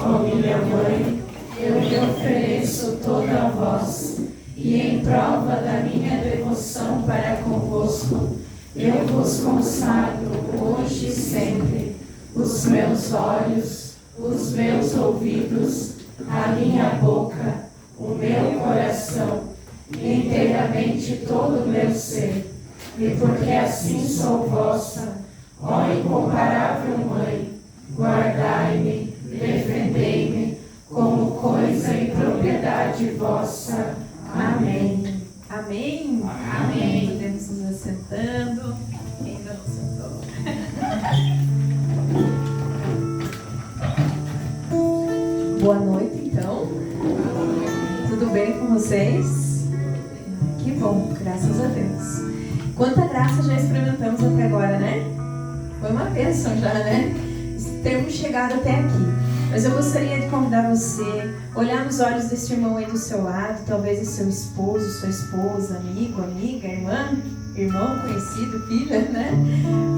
ó minha mãe, eu lhe ofereço toda a vós, e em prova da minha devoção para convosco, eu vos consagro hoje e sempre os meus olhos, os meus ouvidos, a minha boca, o meu coração, inteiramente todo o meu ser, e porque assim sou vossa, ó incomparável Mãe, guardai-me, defendei-me, como coisa e propriedade vossa. Amém. Amém? Amém. Podemos nos assentando. Quem ainda não sentou? Boa noite, então. Tudo bem com vocês? Que bom, graças a Deus. Quanta graça já experimentamos até agora, né? Foi uma bênção já, né? Termos chegado até aqui. Mas eu gostaria de convidar você a olhar nos olhos desse irmão aí do seu lado, talvez é seu esposo, sua esposa, amigo, amiga, irmão, conhecido, filha, né?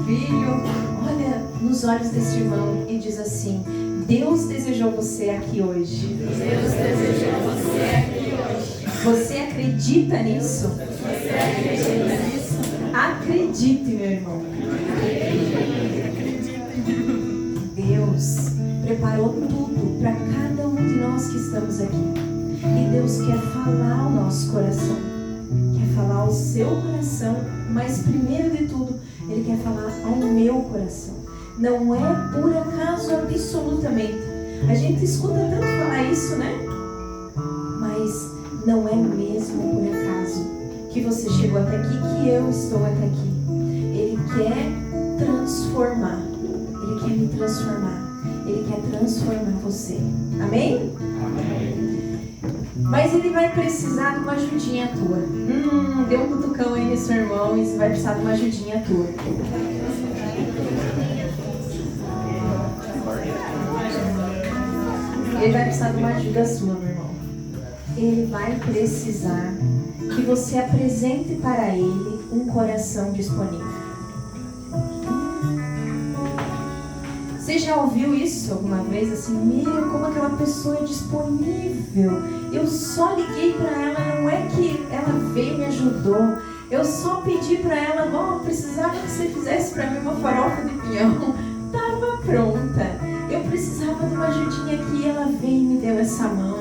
Filho. Olha nos olhos desse irmão e diz assim: Deus desejou você aqui hoje. Deus desejou você aqui hoje. Você acredita nisso? Você acredita nisso? Acredite, meu irmão. Deus preparou tudo para cada um de nós que estamos aqui. E Deus quer falar ao nosso coração. Quer falar ao seu coração. Mas primeiro de tudo, Ele quer falar ao meu coração. Não é por acaso absolutamente. A gente escuta tanto falar isso, né? Mas não é mesmo por acaso que você chegou até aqui, que eu estou até aqui. Ele quer transformar. Ele quer me transformar. Ele quer transformar você. Amém? Amém. Mas ele vai precisar de uma ajudinha tua. Deu um cutucão aí nesse irmão e você vai precisar de uma ajudinha tua. Ele vai precisar de uma ajuda sua, meu irmão. Ele vai precisar que você apresente para ele um coração disponível. Você já ouviu isso alguma vez? Assim, meu, como aquela pessoa é disponível. Eu só liguei para ela, não é que ela veio e me ajudou. Eu só pedi para ela, precisava que você fizesse para mim uma farofa de pinhão. Tava pronta. Eu precisava de uma ajudinha aqui e ela veio e me deu essa mão.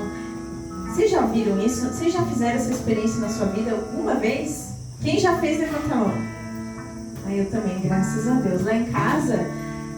Vocês já ouviram isso? Vocês já fizeram essa experiência na sua vida alguma vez? Quem já fez, levanta a mão. Eu também, graças a Deus. Lá em casa,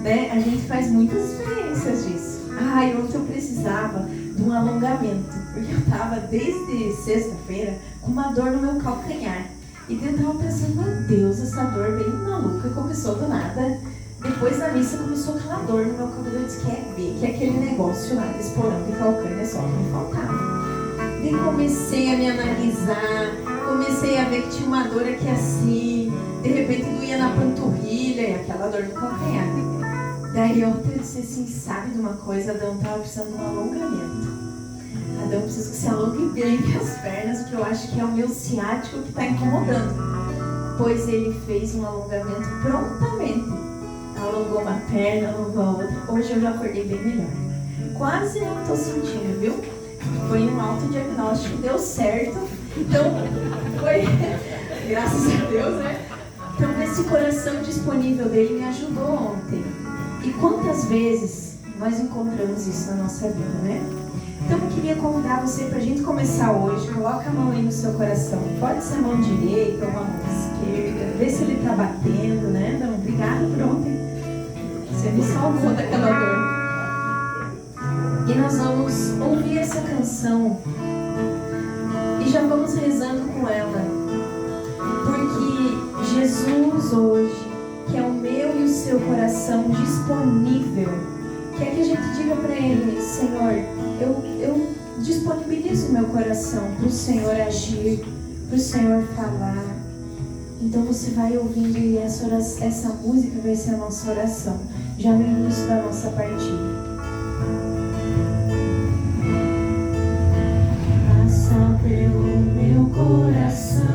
né, a gente faz muitas experiências disso. Ontem eu precisava de um alongamento, porque eu tava desde sexta-feira com uma dor no meu calcanhar. E eu tava pensando, meu Deus, essa dor bem maluca, começou do nada. Depois da missa começou aquela dor no meu cabelo. Eu disse, quer ver que aquele negócio lá desse porão de calcânia só que me faltava. E comecei a me analisar, comecei a ver que tinha uma dor aqui assim, de repente doía na panturrilha e aquela dor no calcanhar. Daí ontem eu disse assim, sabe de uma coisa, Adão estava precisando de um alongamento. Adão, precisa que se alongue bem as pernas, porque eu acho que é o meu ciático que está incomodando. Pois ele fez um alongamento prontamente. Alongou uma perna, alongou a outra. Hoje eu já acordei bem melhor. Quase não estou sentindo, viu? Foi um autodiagnóstico, deu certo. Então, foi, graças a Deus, né? Então, esse coração disponível dele me ajudou ontem. E quantas vezes nós encontramos isso na nossa vida, né? Então, eu queria convidar você para a gente começar hoje. Coloca a mão aí no seu coração. Pode ser a mão direita ou a mão esquerda. Vê se ele está batendo, né? Não, obrigada por ontem. Você me salvou daquela dor. E nós vamos ouvir essa canção e já vamos rezando com ela, porque Jesus hoje quer o meu e o seu coração disponível, quer que a gente diga para Ele, Senhor, eu disponibilizo o meu coração para o Senhor agir, para o Senhor falar. Então você vai ouvindo e essa música vai ser a nossa oração, já no início da nossa partida. Pelo meu coração,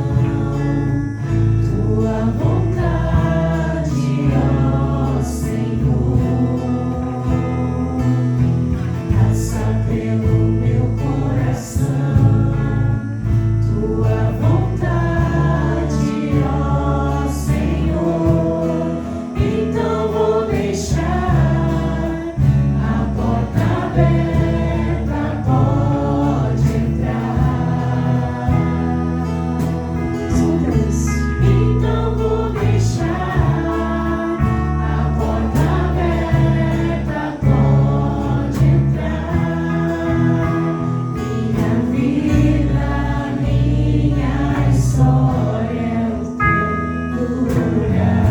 tua vontade, ó Senhor, passa aberta, pode entrar. Escuta isso. Então vou deixar a porta aberta, pode entrar. Minha vida, minha história é o teu lugar.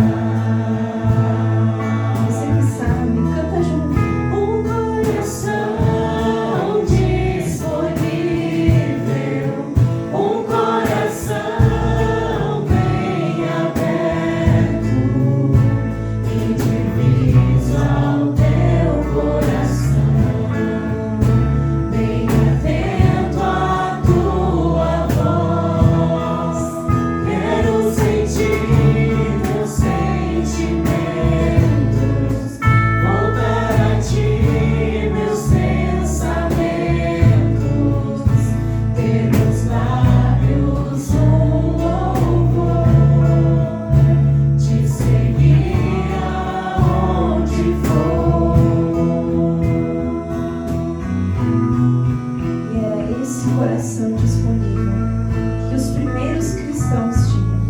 Você que sabe, canta junto. Um coração disponível, um coração bem aberto, indiviso ao teu coração, bem atento à tua voz. Quero sentir teus sentimentos, voltar a ti meus pensamentos, ter nos lábios louvor, te seguir aonde for. E era esse coração disponível que os primeiros cristãos tinham.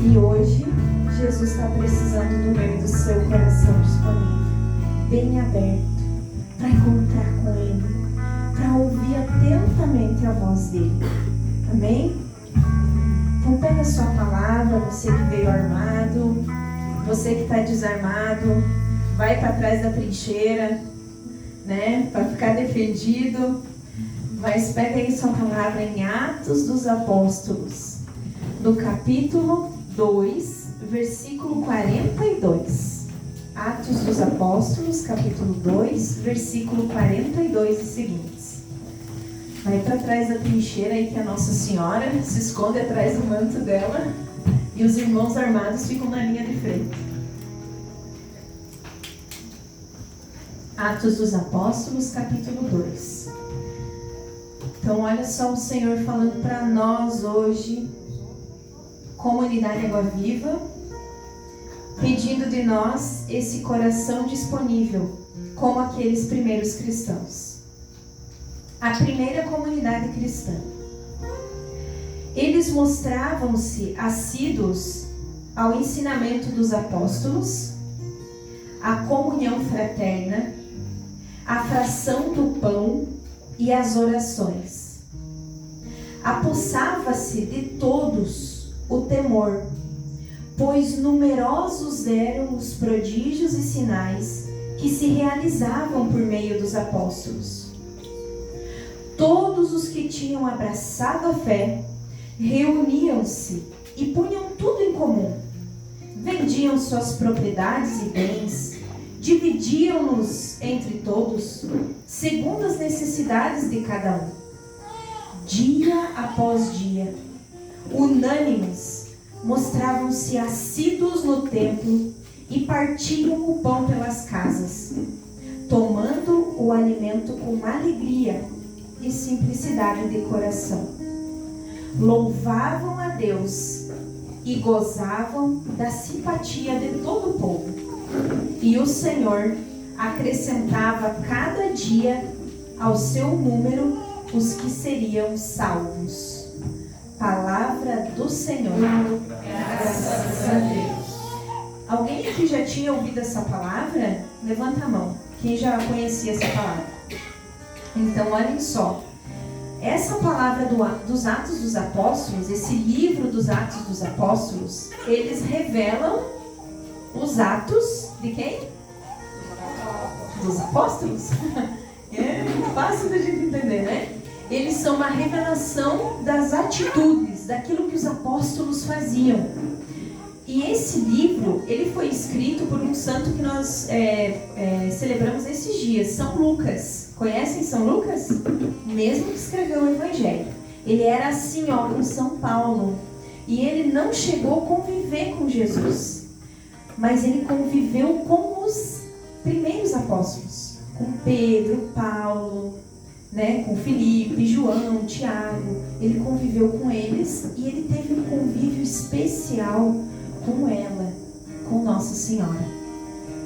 E hoje, Jesus está precisando do meu e do seu coração disponível, bem aberto, para encontrar com Ele, para ouvir atentamente a voz dele. Amém? Então pega a sua palavra, você que veio armado, você que está desarmado, vai para trás da trincheira, né? Para ficar defendido. Mas pega aí sua palavra em Atos dos Apóstolos, no capítulo 2, versículo 42. Atos dos Apóstolos, capítulo 2, versículo 42 e seguintes. Vai para trás da trincheira aí que a Nossa Senhora se esconde atrás do manto dela e os irmãos armados ficam na linha de frente. Atos dos Apóstolos, capítulo 2. Então olha só o Senhor falando para nós hoje, comunidade Água Viva, pedindo de nós esse coração disponível, como aqueles primeiros cristãos. A primeira comunidade cristã. Eles mostravam-se assíduos ao ensinamento dos apóstolos, à comunhão fraterna, à fração do pão e às orações. Apossava-se de todos o temor, pois numerosos eram os prodígios e sinais que se realizavam por meio dos apóstolos. Todos os que tinham abraçado a fé reuniam-se e punham tudo em comum. Vendiam suas propriedades e bens, dividiam-nos entre todos, segundo as necessidades de cada um. Dia após dia, unânimes, mostravam-se assíduos no templo e partiam o pão pelas casas, tomando o alimento com alegria e simplicidade de coração. Louvavam a Deus e gozavam da simpatia de todo o povo. E o Senhor acrescentava cada dia ao seu número os que seriam salvos. Palavra do Senhor. Graças a Deus. Alguém aqui já tinha ouvido essa palavra? Levanta a mão. Quem já conhecia essa palavra? Então, olhem só. Essa palavra dos Atos dos Apóstolos, esse livro dos Atos dos Apóstolos, eles revelam os atos de quem? Dos apóstolos. É fácil da gente entender, né? Eles são uma revelação das atitudes, daquilo que os apóstolos faziam. E esse livro, ele foi escrito por um santo que nós celebramos esses dias, São Lucas. Conhecem São Lucas? Mesmo que escreveu o Evangelho. Ele era assim, ó, com São Paulo. E ele não chegou a conviver com Jesus. Mas ele conviveu com os primeiros apóstolos. Com Pedro, Paulo, né, com Filipe, João, Tiago. Ele conviveu com eles e ele teve um convívio especial com ela, com Nossa Senhora.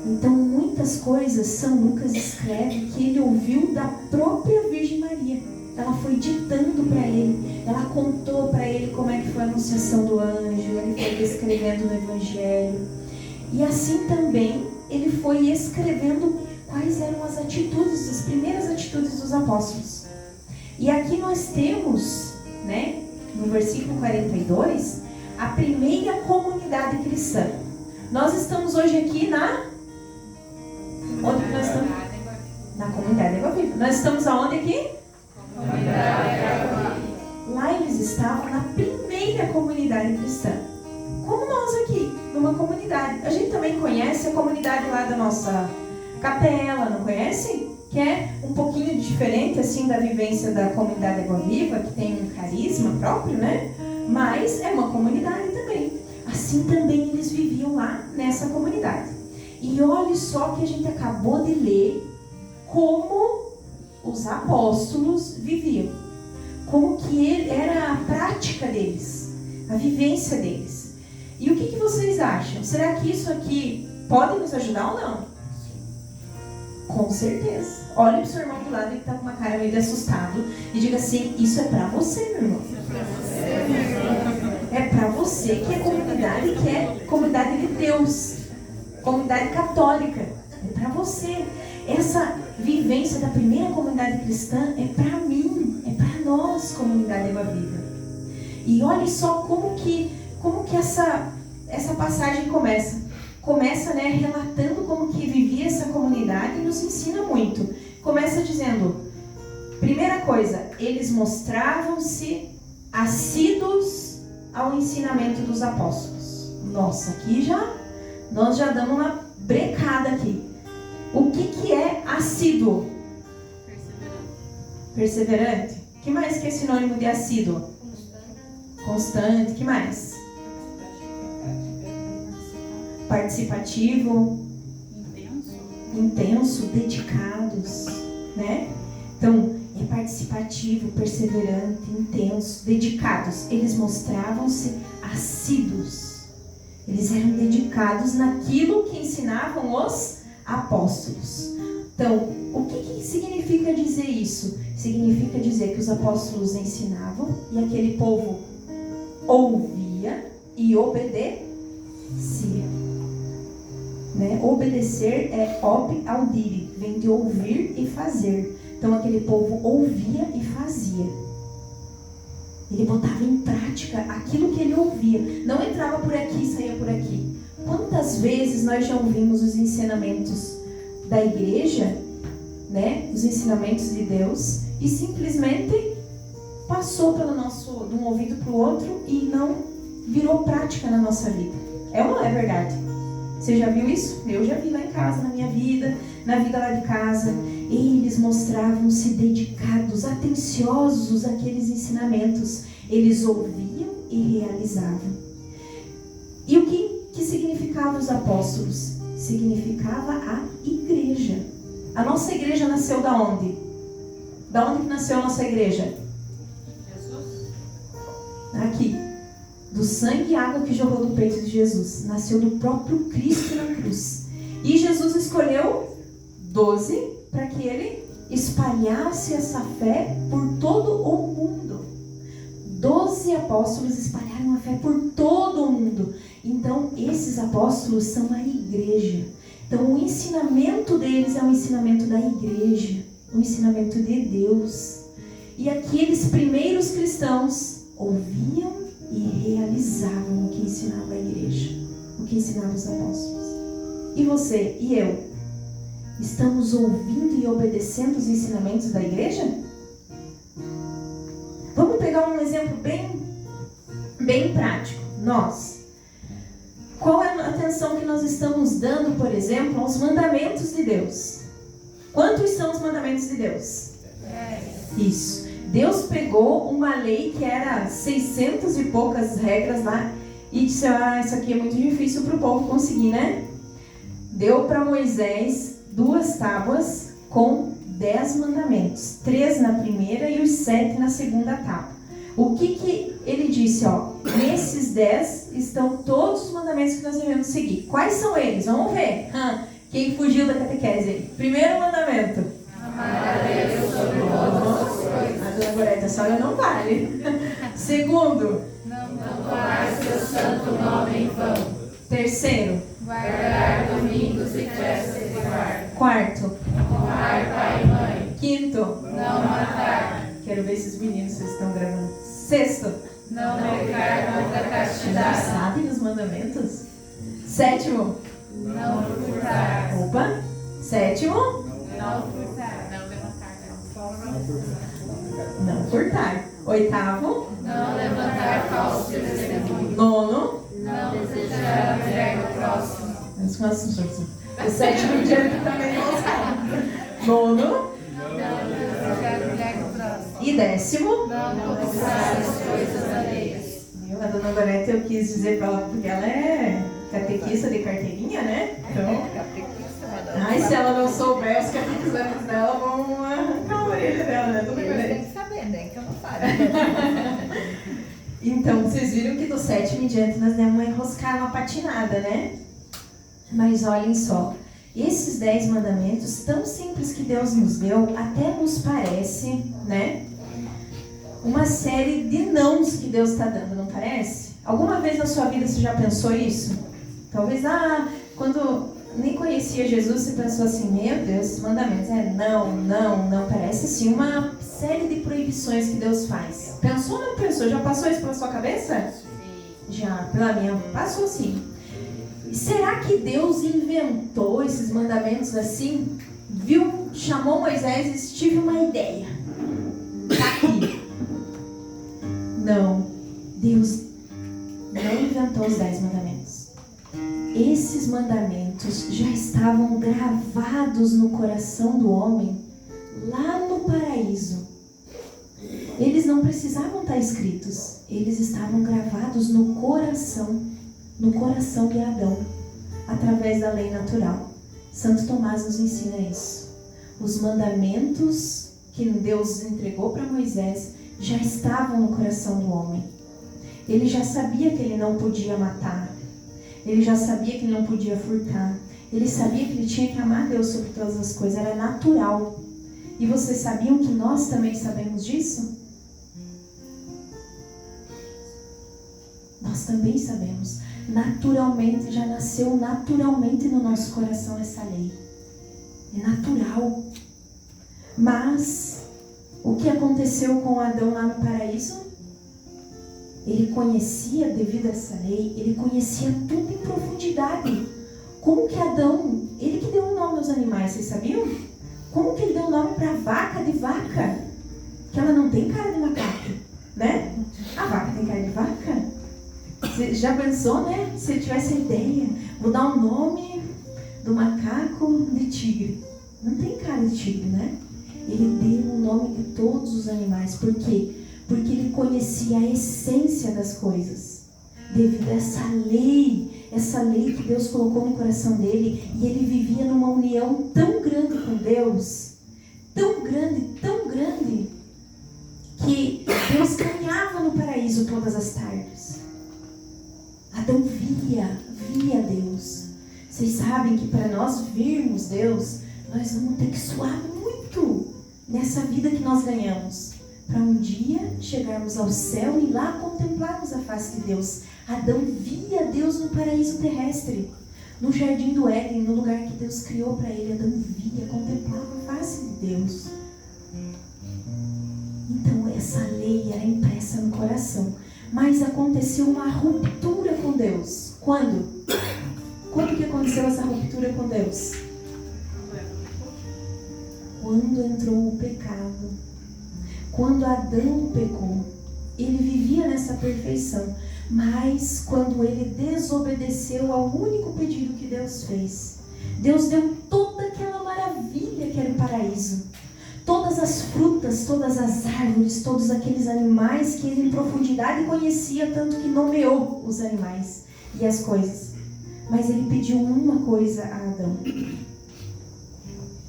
Então, muitas coisas São Lucas escreve que ele ouviu da própria Virgem Maria. Ela foi ditando para ele, ela contou para ele como é que foi a anunciação do anjo, ele foi descrevendo no Evangelho. E assim também ele foi escrevendo quais eram as atitudes, as primeiras atitudes dos apóstolos. E aqui nós temos, né, no versículo 42, a primeira comunidade cristã. Nós estamos hoje aqui onde que nós estamos? Na comunidade Água Viva. Nós estamos aonde aqui? Lá eles estavam na primeira comunidade cristã. Como nós aqui, numa comunidade. A gente também conhece a comunidade lá da nossa capela, não conhece? Que é um pouquinho diferente assim da vivência da comunidade Água Viva, que tem um carisma próprio, né? Mas é uma comunidade também. Assim também eles viviam lá nessa comunidade. E olha só que a gente acabou de ler como os apóstolos viviam. Como que era a prática deles, a vivência deles. E o que vocês acham? Será que isso aqui pode nos ajudar ou não? Com certeza. Olhe para o seu irmão do lado que está com uma cara meio assustado e diga assim, isso é para você, meu irmão. É para você que é comunidade de Deus, comunidade católica. É para você. Essa vivência da primeira comunidade cristã é para mim, é para nós, comunidade Água Viva. E olhe só como que essa passagem começa. Começa, né, relatando como que vivia essa comunidade e nos ensina muito. Começa dizendo, primeira coisa, eles mostravam-se assíduos ao ensinamento dos apóstolos. Nossa, aqui nós já damos uma brecada aqui. O que é assíduo? Perseverante. O que mais que é sinônimo de assíduo? Constante. O que mais? Participativo. Intenso. Dedicados. Né? Então, é participativo, perseverante, intenso, dedicados. Eles mostravam-se assíduos. Eles eram dedicados naquilo que ensinavam os apóstolos. Então, o que significa dizer isso? Significa dizer que os apóstolos ensinavam e aquele povo ouvia e obedecia. Né? Obedecer é ob audire, vem de ouvir e fazer. Então, aquele povo ouvia e fazia. Ele botava em prática aquilo que ele ouvia. Não entrava por aqui e saía por aqui. Quantas vezes nós já ouvimos os ensinamentos da igreja, né? Os ensinamentos de Deus, e simplesmente passou de um ouvido para o outro e não virou prática na nossa vida. É ou não é verdade? Você já viu isso? Eu já vi lá em casa, na minha vida, na vida lá de casa. Eles mostravam-se dedicados, atenciosos àqueles ensinamentos. Eles ouviam e realizavam. E o que significava os apóstolos? Significava a igreja. A nossa igreja nasceu da onde? Da onde que nasceu a nossa igreja? Jesus. Aqui. Do sangue e água que jorrou do peito de Jesus. Nasceu do próprio Cristo na cruz. E Jesus escolheu 12 para que ele espalhasse essa fé por todo o mundo. 12 apóstolos espalharam a fé por todo o mundo. Então, esses apóstolos são a igreja. Então, o ensinamento deles é o ensinamento da igreja, o ensinamento de Deus. E aqueles primeiros cristãos ouviam e realizavam o que ensinava a igreja, o que ensinava os apóstolos. E você e eu, estamos ouvindo e obedecendo os ensinamentos da igreja? Vamos pegar um exemplo bem prático. Qual é a atenção que nós estamos dando, por exemplo, aos mandamentos de Deus? Quantos são os mandamentos de Deus? 10. Isso. Deus pegou uma lei que era 600 e poucas regras lá e disse, isso aqui é muito difícil para o povo conseguir, né? Deu para Moisés 2 tábuas com 10 mandamentos. 3 na primeira e os 7 na segunda tábua. O que ele disse? Nesses 10 estão todos os mandamentos que nós devemos seguir. Quais são eles? Vamos ver. Quem fugiu da catequese aí? Primeiro mandamento. Amar a Deus sobre todas as coisas. A dona Gorete, a senhora não vale. Segundo. Não tomar seu santo nome em vão. Terceiro. Guardar domingos e festas de guarda. Quarto. Honrar pai e mãe. Quinto. Não matar. Quero ver esses meninos, vocês estão gravando. Sexto. Não pecar contra a Já castidade. sabem os mandamentos? Sétimo. Não furtar. Opa. Sétimo. Não furtar. Não furtar. Oitavo. Não levantar falso testemunho. Nono. Não desejar a mulher do próximo. O sétimo em diante também não sabe. Nono. Não desejar a mulher do próximo. E décimo. Não cobiçar as coisas alheias. Viu? A dona Gorete eu quis dizer pra ela, porque ela é catequista de carteirinha, né? Então, ai, se ela não souber, os catequizantes dela vão arrancar a orelha dela, né, dona Gorete? Tem que saber, né? Que eu não falo. Então, vocês viram que do sétimo em diante nós demos uma enroscada, uma patinada, né? Mas olhem só, esses 10 mandamentos tão simples que Deus nos deu, até nos parece, né? Uma série de nãos que Deus está dando, não parece? Alguma vez na sua vida você já pensou isso? Talvez, quando nem conhecia Jesus, você pensou assim, meu Deus, esses mandamentos, não, parece assim uma série de proibições que Deus faz. Pensou ou não pensou? Já passou isso pela sua cabeça? Já, pela minha, passou sim. E será que Deus inventou esses mandamentos assim? Viu, chamou Moisés e tive uma ideia. Tá aqui. Não, Deus não inventou os 10 mandamentos. Esses mandamentos já estavam gravados no coração do homem lá no paraíso. Eles não precisavam estar escritos, eles estavam gravados no coração de Adão, através da lei natural. Santo Tomás nos ensina isso. Os mandamentos que Deus entregou para Moisés já estavam no coração do homem. Ele já sabia que ele não podia matar. Ele já sabia que ele não podia furtar. Ele sabia que ele tinha que amar Deus sobre todas as coisas. Era natural. E vocês sabiam que nós também sabemos disso? Nós também sabemos. Naturalmente, já nasceu naturalmente no nosso coração essa lei. É natural. Mas o que aconteceu com Adão lá no paraíso? Ele conhecia, devido a essa lei, ele conhecia tudo em profundidade. Como que Adão, ele que deu o nome aos animais, vocês sabiam? Como que ele deu o nome para a vaca de vaca? Que ela não tem cara de macaco, né? A vaca tem cara de vaca? Você já pensou, né? Se ele tivesse a ideia, vou dar o nome do macaco de tigre. Não tem cara de tigre, né? Ele deu o nome de todos os animais. Por quê? Porque ele conhecia a essência das coisas. Devido a essa lei que Deus colocou no coração dele. E ele vivia numa união tão grande com Deus. Tão grande, que Deus caminhava no paraíso todas as tardes. Adão via Deus. Vocês sabem que para nós vermos Deus, nós vamos ter que suar muito nessa vida que nós ganhamos. Para um dia chegarmos ao céu e lá contemplarmos a face de Deus. Adão via Deus no paraíso terrestre. No jardim do Éden, no lugar que Deus criou para ele, Adão via, contemplava a face de Deus. Então essa lei era impressa no coração. Mas aconteceu uma ruptura com Deus. Quando? Quando que aconteceu essa ruptura com Deus? Quando entrou o pecado. Quando Adão pecou. Ele vivia nessa perfeição. Mas quando ele desobedeceu ao único pedido que Deus fez, Deus deu toda aquela maravilha que era o paraíso. Todas as frutas, todas as árvores, todos aqueles animais que ele em profundidade conhecia, tanto que nomeou os animais e as coisas. Mas ele pediu uma coisa a Adão: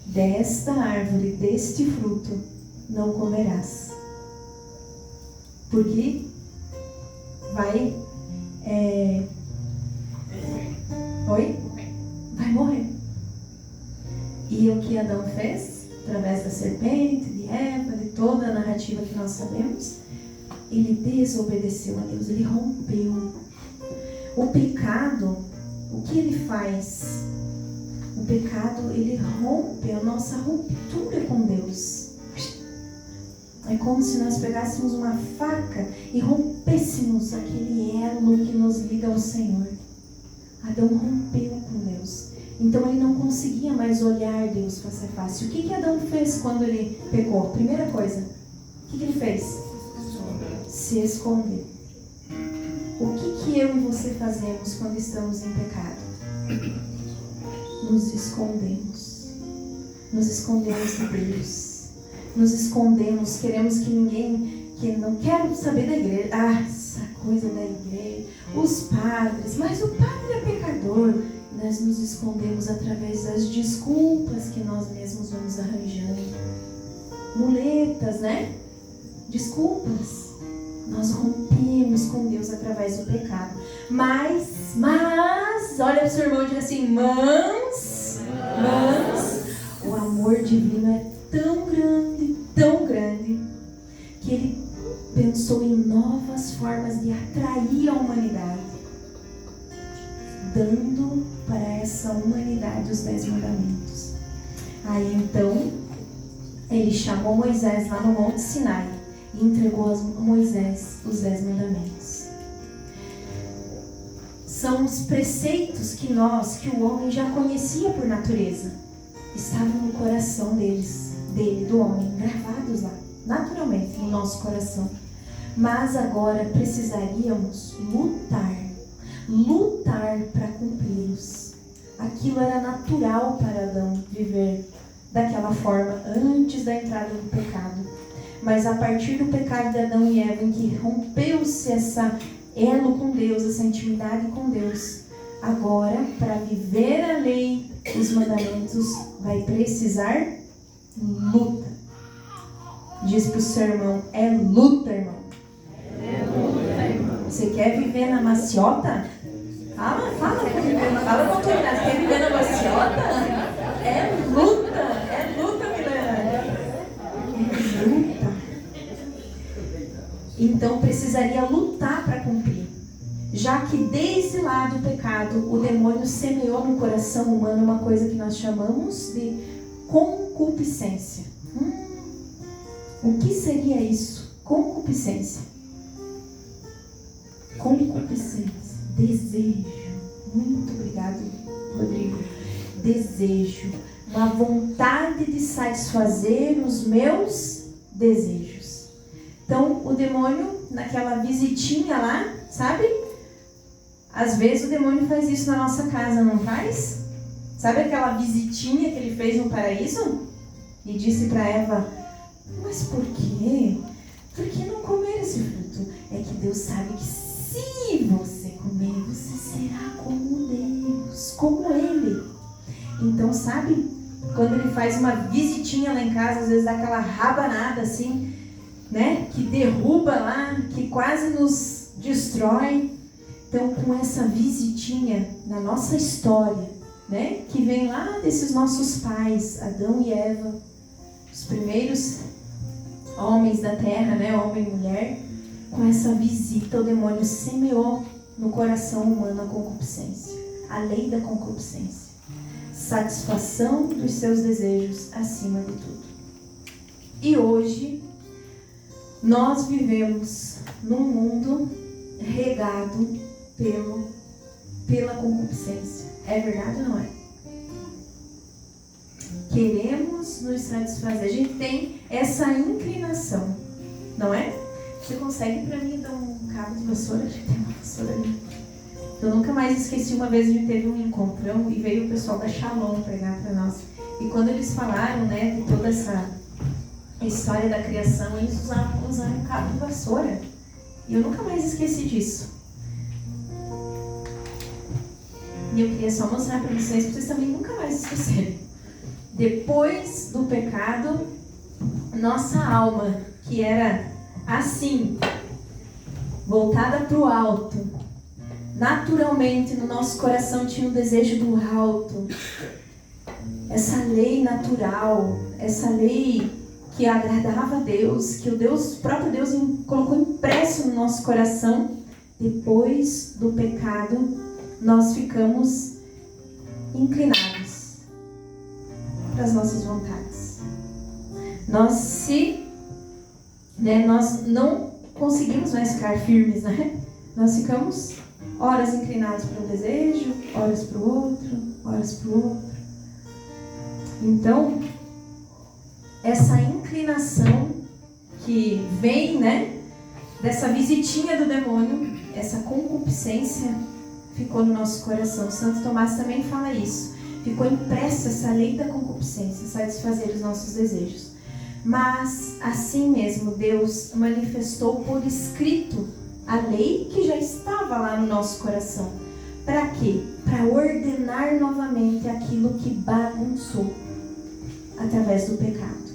desta árvore, deste fruto, não comerás. Porque vai morrer. que o que Adão fez, através da serpente, de Eva, de toda a narrativa que nós sabemos, ele desobedeceu a Deus, ele rompeu. O pecado, o que ele faz? O pecado, ele rompe a nossa ruptura com Deus. É como se nós pegássemos uma faca e rompêssemos aquele elo que nos liga ao Senhor. Adão rompeu com Deus. Então ele não conseguia mais olhar Deus face a face. O que Adão fez quando ele pecou? Primeira coisa, o que ele fez? Se esconder. O que eu e você fazemos quando estamos em pecado? Nos escondemos. Nos escondemos de Deus. Nos escondemos, queremos que ninguém, que não quero saber da igreja. Ah, essa coisa da igreja, os padres, mas o padre é pecador. Nós nos escondemos através das desculpas que nós mesmos vamos arranjando. Muletas, né? Desculpas. Nós rompemos com Deus através do pecado. Mas, olha para o seu irmão e diga assim, mas, o amor divino é tão grande, que ele pensou em novas formas de atrair a humanidade, dando para essa humanidade os 10 mandamentos. Aí então, ele chamou Moisés lá no Monte Sinai e entregou a Moisés os 10 mandamentos. São os preceitos que o homem já conhecia por natureza. Estavam no coração do homem, gravados lá, naturalmente, no nosso coração. Mas agora precisaríamos lutar para cumpri-los. Aquilo era natural para Adão viver daquela forma antes da entrada do pecado. Mas a partir do pecado de Adão e Eva, em que rompeu-se essa elo com Deus, essa intimidade com Deus, agora, para viver a lei, os mandamentos, vai precisar luta. Diz pro seu irmão, é luta, irmão. Você quer viver na maciota? Fala com autoridade. Quer viver na maciota? É luta, Milena. É luta. Então precisaria lutar para cumprir. Já que desde lá do pecado, o demônio semeou no coração humano uma coisa que nós chamamos de concupiscência. O que seria isso? Concupiscência. Concupiscência. Desejo. Muito obrigado, Rodrigo. Desejo. Uma vontade de satisfazer os meus desejos. Então, o demônio, naquela visitinha lá, sabe? Às vezes o demônio faz isso na nossa casa, não faz? Sabe aquela visitinha que ele fez no paraíso? E disse para Eva, mas por quê? Por que não comer esse fruto? É que Deus sabe que se você comer, você será como Deus, como Ele. Então, sabe? Quando ele faz uma visitinha lá em casa, às vezes dá aquela rabanada assim, né? Que derruba lá, que quase nos destrói. Então, com essa visitinha na nossa história, né? Que vem lá desses nossos pais, Adão e Eva, os primeiros homens da terra, né? Homem e mulher. Com essa visita, o demônio semeou no coração humano a concupiscência, a lei da concupiscência, satisfação dos seus desejos acima de tudo. E hoje, nós vivemos num mundo regado pela concupiscência. É verdade ou não é? Queremos nos satisfazer. A gente tem essa inclinação, não é? Você consegue pra mim dar um cabo de vassoura? A gente tem uma vassoura ali. Eu nunca mais esqueci, uma vez a gente teve um encontrão e veio o pessoal da Shalom pregar pra nós. E quando eles falaram, né, de toda essa história da criação, eles usaram um cabo de vassoura. E eu nunca mais esqueci disso. E eu queria só mostrar para vocês também nunca mais esquecerem. Depois do pecado, nossa alma, que era assim, voltada para o alto, naturalmente no nosso coração tinha um desejo do alto. essa lei natural, essa lei que agradava a Deus, que o próprio Deus colocou impresso no nosso coração, depois do pecado, nós ficamos inclinados para as nossas vontades. Nós não conseguimos mais ficar firmes, né? Nós ficamos horas inclinados para um desejo, horas para o outro, horas para o outro. Então, essa inclinação que vem, né, dessa visitinha do demônio, essa concupiscência ficou no nosso coração. Santo Tomás também fala isso. Ficou impressa essa lei da concupiscência, satisfazer os nossos desejos. Mas, assim mesmo, Deus manifestou por escrito a lei que já estava lá no nosso coração. Para quê? Para ordenar novamente aquilo que bagunçou através do pecado.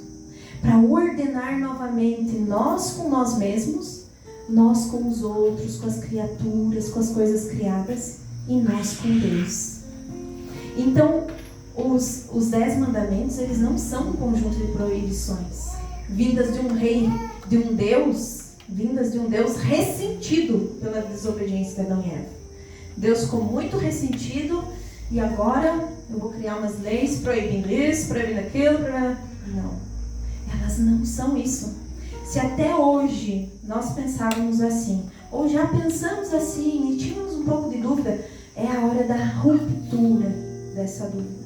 Para ordenar novamente nós com nós mesmos, nós com os outros, com as criaturas, com as coisas criadas, e nós com Deus. Então, os 10 mandamentos, eles não são um conjunto de proibições vindas de um rei, de um Deus, vindas de um Deus ressentido pela desobediência de Adão e Eva. Deus ficou muito ressentido e agora eu vou criar umas leis proibindo isso, proibindo aquilo, Não, elas não são isso. Se até hoje nós pensávamos assim, ou já pensamos assim e tínhamos um pouco de dúvida, é a hora da ruptura dessa dúvida.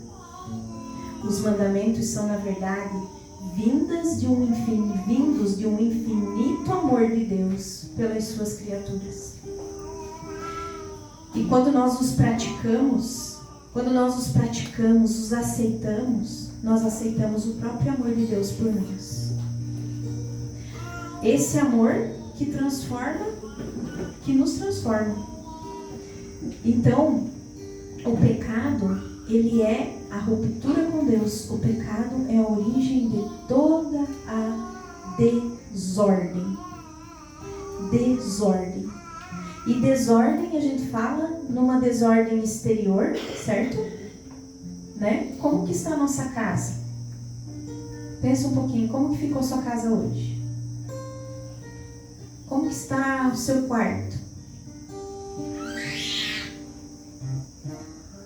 Os mandamentos são, na verdade, vindos de um infinito amor de Deus pelas suas criaturas. E quando nós os praticamos, os aceitamos, nós aceitamos o próprio amor de Deus por nós. Esse amor que transforma, que nos transforma. Então, o pecado, ele é a ruptura com Deus. O pecado é a origem de toda a desordem. Desordem. E desordem, a gente fala numa desordem exterior, certo? Né? Como que está a nossa casa? Pensa um pouquinho, como que ficou sua casa hoje? Como que está o seu quarto?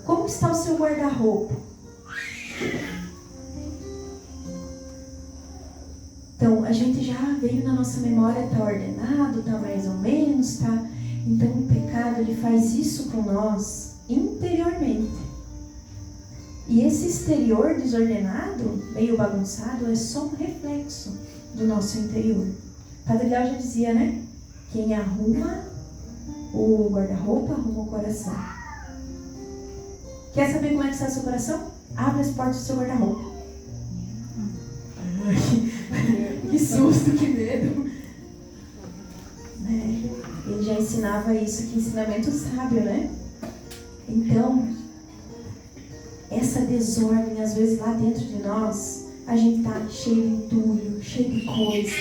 Como que está o seu guarda-roupa? Então, a gente já veio na nossa memória, está ordenado, está mais ou menos, tá? Então, o pecado, ele faz isso com nós interiormente. E esse exterior desordenado, meio bagunçado, é só um reflexo do nosso interior. Padre Léo já dizia, né? Quem arruma o guarda-roupa, arruma o coração. Quer saber como é que está o seu coração? Abre as portas do seu guarda-roupa. Que susto, que medo. Ele já ensinava isso, que ensinamento sábio, né? Então, essa desordem, às vezes lá dentro de nós, a gente tá cheio de entulho, cheio de coisa.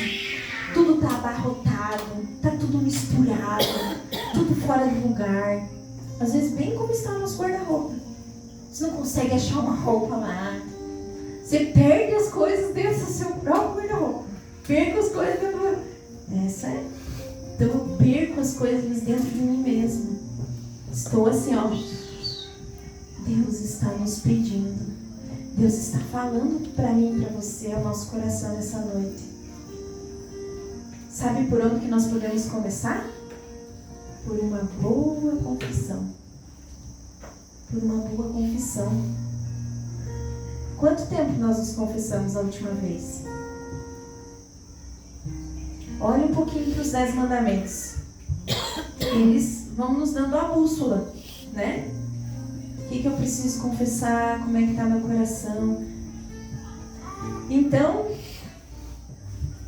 Tudo tá abarrotado, tá tudo misturado, tudo fora de lugar. Às vezes bem como está o nosso guarda-roupa. Você não consegue achar uma roupa lá. Você perde as coisas dentro do seu próprio guarda-roupa. Perco as coisas dentro do... Essa é. Então eu perco as coisas dentro de mim mesmo. Estou assim, ó. Deus está nos pedindo. Deus está falando para mim e para você, ao nosso coração nessa noite. Sabe por onde que nós podemos começar? Por uma boa confissão. Por uma boa confissão. Quanto tempo nós nos confessamos a última vez? Olha um pouquinho para os 10 mandamentos. Eles vão nos dando a bússola, né? O que eu preciso confessar? Como é que está meu coração? Então,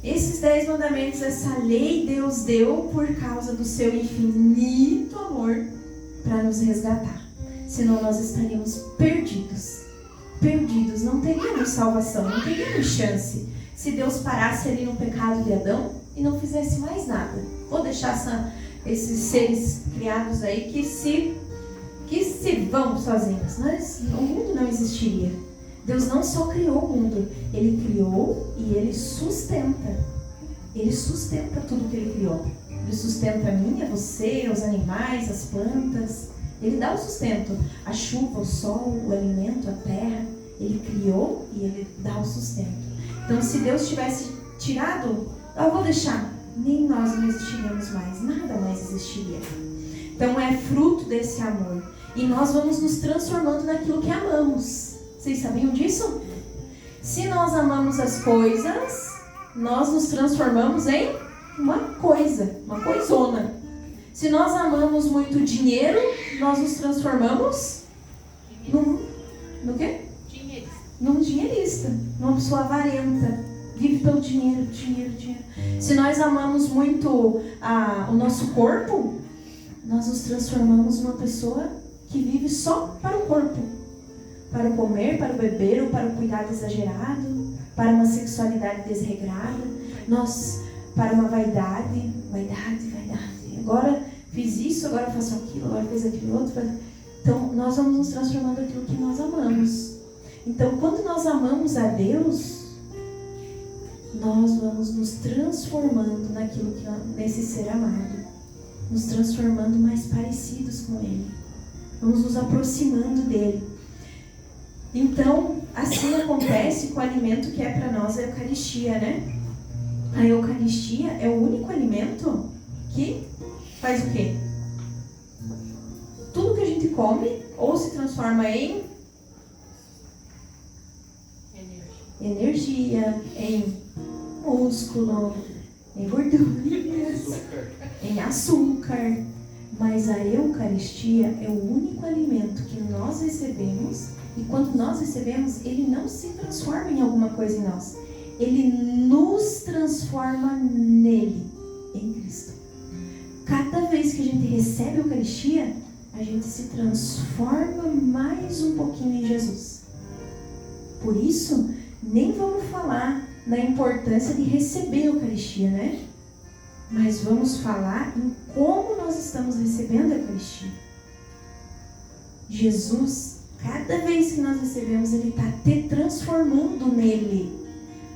esses 10 mandamentos, essa lei Deus deu por causa do seu infinito amor para nos resgatar. Senão nós estaríamos perdidos. Perdidos, não teríamos salvação, não teríamos chance. Se Deus parasse ali no pecado de Adão e não fizesse mais nada. Vou deixar esses seres criados aí que se vão sozinhos. O mundo não existiria. Deus não só criou o mundo, Ele criou e Ele sustenta. Ele sustenta tudo que Ele criou. Ele sustenta a mim, a você, os animais, as plantas. Ele dá o sustento. A chuva, o sol, o alimento, a terra. Ele criou e Ele dá o sustento. Então, se Deus tivesse tirado, eu vou deixar, nem nós não existiríamos mais. Nada mais existiria. Então, é fruto desse amor. E nós vamos nos transformando naquilo que amamos. Vocês sabiam disso? Se nós amamos as coisas, nós nos transformamos em uma coisa, uma coisona. Se nós amamos muito dinheiro, nós nos transformamos no quê? Dinheirista. Num dinheirista, numa pessoa avarenta, vive pelo dinheiro, dinheiro, dinheiro. Se nós amamos muito o nosso corpo, nós nos transformamos numa pessoa que vive só para o corpo. Para o comer, para o beber, ou para o cuidado exagerado, para uma sexualidade desregrada, para uma vaidade. Agora fiz isso, agora faço aquilo, agora fiz aquilo outro. Então, nós vamos nos transformando naquilo que nós amamos. Então, quando nós amamos a Deus, nós vamos nos transformando naquilo que nesse ser amado, nos transformando mais parecidos com Ele. Vamos nos aproximando dele. Então, assim acontece com o alimento que é para nós a Eucaristia, né? A Eucaristia é o único alimento que faz o quê? Tudo que a gente come ou se transforma em energia, em músculo, em gorduras, em açúcar. Mas a Eucaristia é o único alimento que nós recebemos. E quando nós recebemos, ele não se transforma em alguma coisa em nós. Ele nos transforma nele, em Cristo. Cada vez que a gente recebe a Eucaristia, a gente se transforma mais um pouquinho em Jesus. Por isso, nem vamos falar na importância de receber a Eucaristia, né? Mas vamos falar em como nós estamos recebendo a Eucaristia. Jesus, cada vez que nós recebemos, Ele está te transformando nele.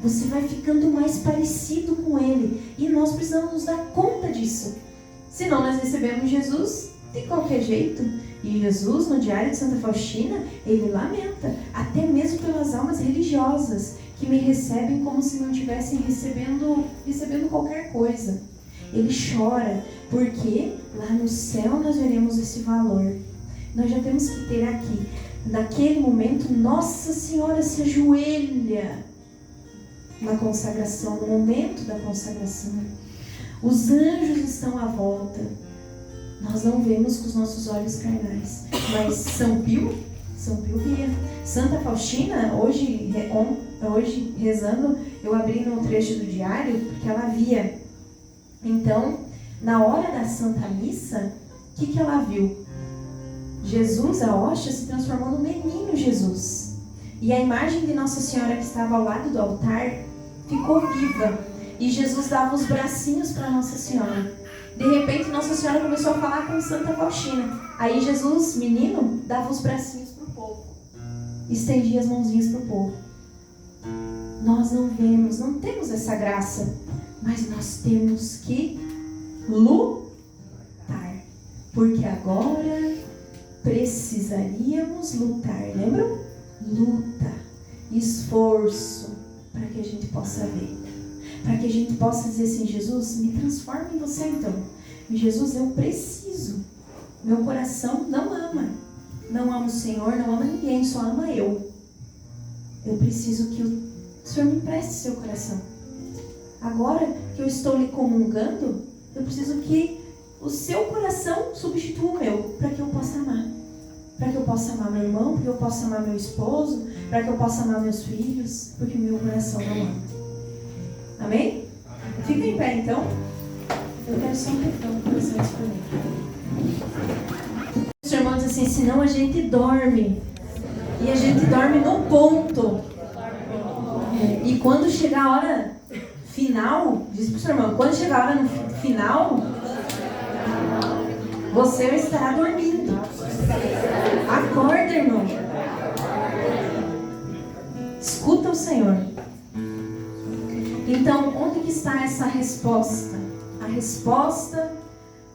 Você vai ficando mais parecido com Ele. E nós precisamos nos dar conta disso. Senão nós recebemos Jesus de qualquer jeito. E Jesus, no Diário de Santa Faustina, ele lamenta, até mesmo pelas almas religiosas, que me recebem como se não estivessem recebendo qualquer coisa. Ele chora, porque lá no céu nós veremos esse valor. Nós já temos que ter aqui, naquele momento, Nossa Senhora se ajoelha na consagração, no momento da consagração. Os anjos estão à volta. Nós não vemos com os nossos olhos carnais, mas São Pio via. Santa Faustina, hoje rezando, eu abri no trecho do diário, porque ela via. Então, na hora da Santa Missa, o que ela viu? Jesus, a hóstia, se transformou no menino Jesus. E a imagem de Nossa Senhora que estava ao lado do altar ficou viva. E Jesus dava os bracinhos para Nossa Senhora. De repente, Nossa Senhora começou a falar com Santa Faustina. Aí Jesus, menino, dava os bracinhos para o povo. Estendia as mãozinhas para o povo. Nós não temos essa graça. Mas nós temos que lutar. Porque agora precisaríamos lutar. Lembram? Luta, esforço, para que a gente possa ver. Para que a gente possa dizer assim, Jesus, me transforma em você então. Jesus, eu preciso. Meu coração não ama. Não ama o Senhor, não ama ninguém, só ama eu. Eu preciso que o Senhor me empreste seu coração. Agora que eu estou lhe comungando, eu preciso que o seu coração substitua o meu, para que eu possa amar. Para que eu possa amar meu irmão, para que eu possa amar meu esposo, para que eu possa amar meus filhos, porque meu coração não ama. Amém? Fica em pé então. Eu quero só um refrão para vocês por mim. O irmão diz assim, senão a gente dorme. E a gente dorme no ponto. E quando chegar a hora final, diz para o seu irmão, quando chegar a hora no final, você estará dormindo. Acorda, irmão. Escuta o Senhor. Então, onde que está essa resposta? A resposta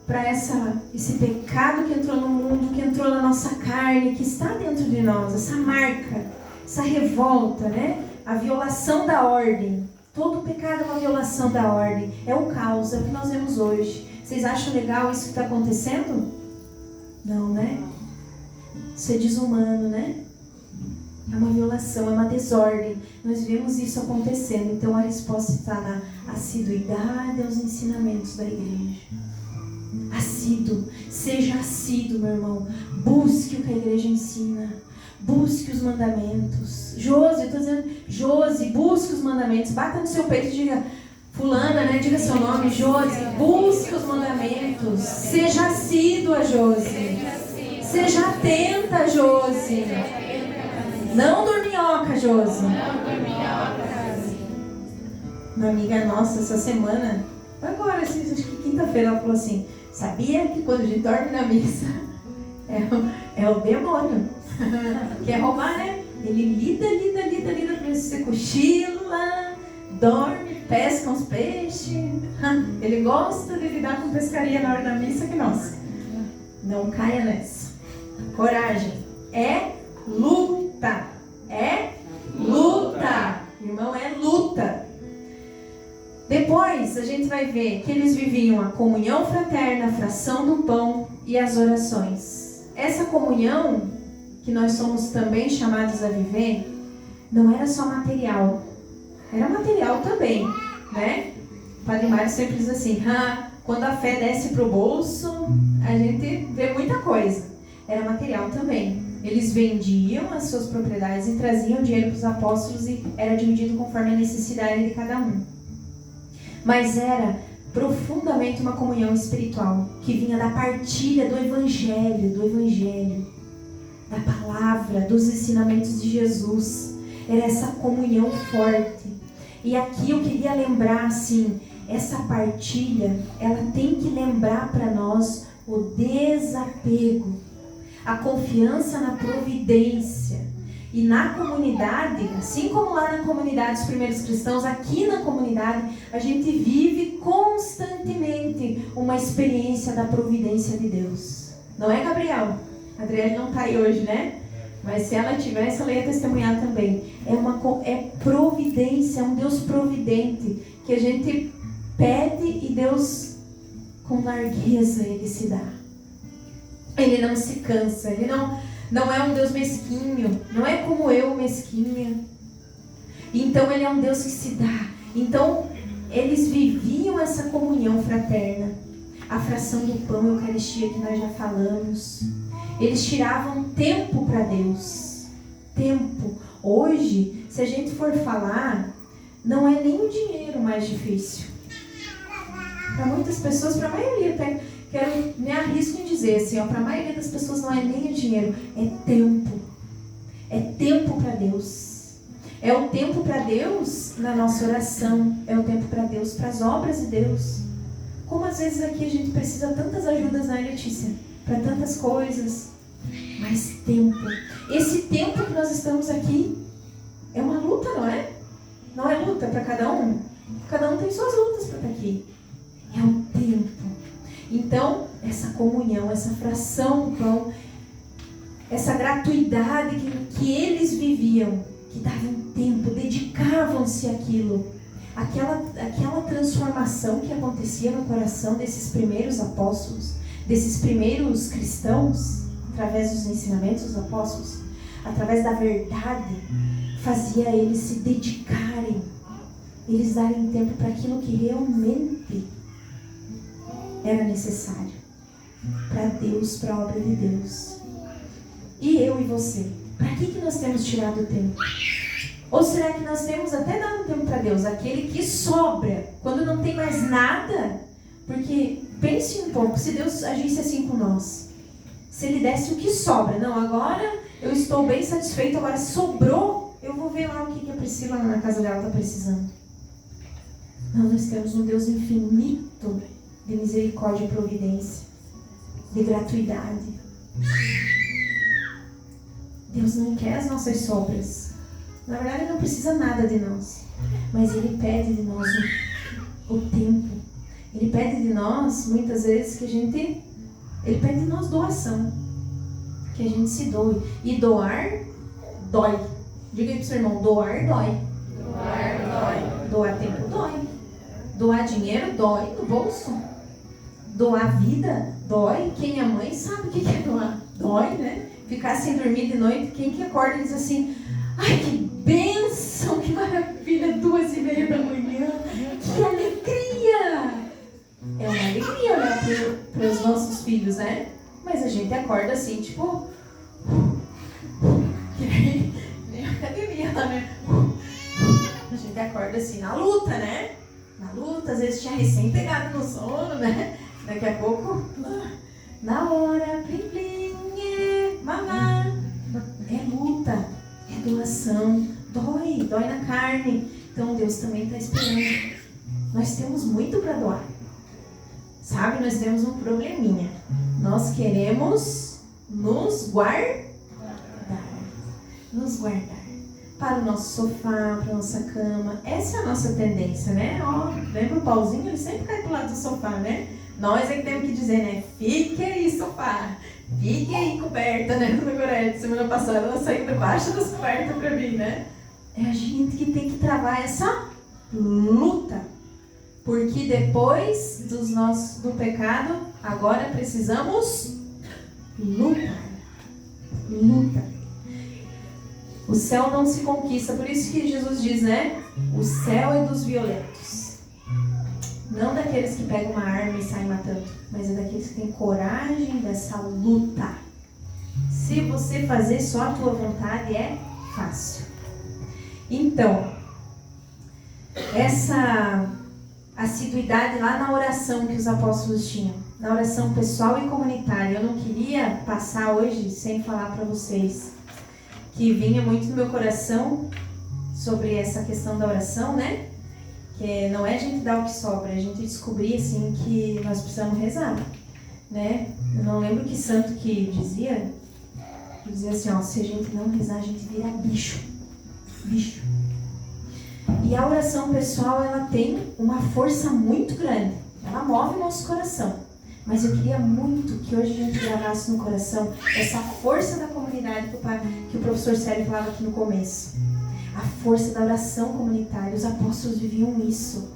para esse pecado que entrou no mundo, que entrou na nossa carne, que está dentro de nós, essa marca, essa revolta, né? A violação da ordem. Todo pecado é uma violação da ordem. É o caos, é o que nós vemos hoje. Vocês acham legal isso que está acontecendo? Não, né? Isso é desumano, né? É uma violação, é uma desordem. Nós vemos isso acontecendo. Então a resposta está na assiduidade aos ensinamentos da igreja. Assíduo, seja assíduo, meu irmão. Busque o que a igreja ensina. Busque os mandamentos. Josi, eu estou dizendo, Josi, busque os mandamentos. Bata no seu peito e diga, fulana, né? Diga seu nome, Josi. Busque os mandamentos. Seja assídua, Josi. Seja atenta, Josi. Não dorminhoca, Josi. Uma amiga nossa, essa semana, agora, acho que quinta-feira, ela falou assim, sabia que quando a gente dorme na missa, é o demônio. Quer roubar, né? Ele lida, pra você cochila, dorme, pesca uns peixes. Ele gosta de lidar com pescaria na hora da missa que nós. Não caia nessa. Coragem. É luta. É luta. Irmão, é luta. Depois a gente vai ver que eles viviam a comunhão fraterna, a fração do pão e as orações. Essa comunhão que nós somos também chamados a viver, não era só material. Era material também, né? O Padre Mário sempre diz assim, quando a fé desce para o bolso, a gente vê muita coisa. Era material também. Eles vendiam as suas propriedades e traziam dinheiro para os apóstolos e era dividido conforme a necessidade de cada um. Mas era profundamente uma comunhão espiritual, que vinha da partilha do Evangelho, da palavra, dos ensinamentos de Jesus. Era essa comunhão forte. E aqui eu queria lembrar, assim, essa partilha, ela tem que lembrar para nós o desapego, a confiança na providência. E na comunidade, assim como lá na comunidade dos primeiros cristãos, aqui na comunidade, a gente vive constantemente uma experiência da providência de Deus. Não é, Gabriel? A Adriele não está aí hoje, né? Mas se ela tivesse, ela ia testemunhar também. É providência, é um Deus providente, que a gente pede e Deus, com largueza, Ele se dá. Ele não se cansa, Ele não é um Deus mesquinho, não é como eu, mesquinha. Então Ele é um Deus que se dá. Então eles viviam essa comunhão fraterna. A fração do pão, a Eucaristia que nós já falamos. Eles tiravam tempo para Deus. Tempo. Hoje, se a gente for falar, não é nem o dinheiro mais difícil. Para muitas pessoas, para a maioria, até me arrisco em dizer assim, para a maioria das pessoas não é nem o dinheiro, é tempo. É tempo para Deus. É o tempo para Deus na nossa oração. É o tempo para Deus, para as obras de Deus. Como às vezes aqui a gente precisa tantas ajudas, né, Letícia? Para tantas coisas. Mas tempo. Esse tempo que nós estamos aqui é uma luta, não é? Não é luta para cada um? Cada um tem suas lutas para estar aqui. É o tempo. Então, essa comunhão, essa fração do pão, essa gratuidade que eles viviam, que davam tempo, dedicavam-se àquilo. Aquela transformação que acontecia no coração desses primeiros apóstolos, desses primeiros cristãos, através dos ensinamentos dos apóstolos, através da verdade, fazia eles se dedicarem, eles darem tempo para aquilo que realmente era necessário para Deus, para a obra de Deus. E eu e você, para que nós temos tirado o tempo? Ou será que nós temos até dado tempo para Deus, aquele que sobra, quando não tem mais nada? Porque pense um pouco, se Deus agisse assim com nós, se Ele desse o que sobra, não, agora eu estou bem satisfeito, agora sobrou, eu vou ver lá o que a Priscila na casa dela está precisando. Não, nós temos um Deus infinito de misericórdia e providência, de gratuidade. Deus não quer as nossas sobras. Na verdade, ele não precisa nada de nós. Mas ele pede de nós o tempo. Ele pede de nós, muitas vezes, que a gente... Ele pede de nós doação. Que a gente se doe. E doar, dói. Diga aí pro seu irmão, doar, dói. Doar dói. Doar tempo, dói. Doar dinheiro, dói no bolso. Doar vida, dói. Quem é mãe sabe o que é doar. Dói, né? Ficar sem dormir de noite, quem que acorda e diz assim, ai, que bênção, que maravilha, 2:30 da manhã, que alegria! É uma alegria olhar para os nossos filhos, né? Mas a gente acorda assim, tipo, que nem a academia lá, né? A gente acorda assim, na luta, né? Na luta, às vezes tinha recém pegado no sono, né? Daqui a pouco, na hora, plim, plim, mamá. É luta, é doação, dói na carne. Então Deus também está esperando. Nós temos muito para doar. Sabe, nós temos um probleminha. Nós queremos nos guardar. Nos guardar. Para o nosso sofá, para a nossa cama. Essa é a nossa tendência, né? Ó, lembra o Pauzinho? Ele sempre cai pro lado do sofá, né? Nós é que temos que dizer, né? Fique aí, sofá. Fique aí, coberta, né? Na Gorete, semana passada, ela saiu debaixo das cobertas para mim, né? É a gente que tem que travar essa luta. Porque depois do pecado, agora precisamos lutar. Luta. O céu não se conquista, por isso que Jesus diz, né? O céu é dos violentos. Não daqueles que pegam uma arma e saem matando, mas é daqueles que têm coragem dessa luta. Se você fazer só a tua vontade, é fácil. Então, essa assiduidade lá na oração que os apóstolos tinham, na oração pessoal e comunitária, eu não queria passar hoje sem falar para vocês que vinha muito no meu coração sobre essa questão da oração, né? Que não é a gente dar o que sobra, é a gente descobrir assim que nós precisamos rezar, né? Eu não lembro que santo que dizia assim, ó, se a gente não rezar, a gente vira bicho. E a oração pessoal, ela tem uma força muito grande. Ela move o nosso coração. Mas eu queria muito que hoje a gente gravasse no coração essa força da comunidade que o professor Célio falava aqui no começo. A força da oração comunitária. Os apóstolos viviam isso.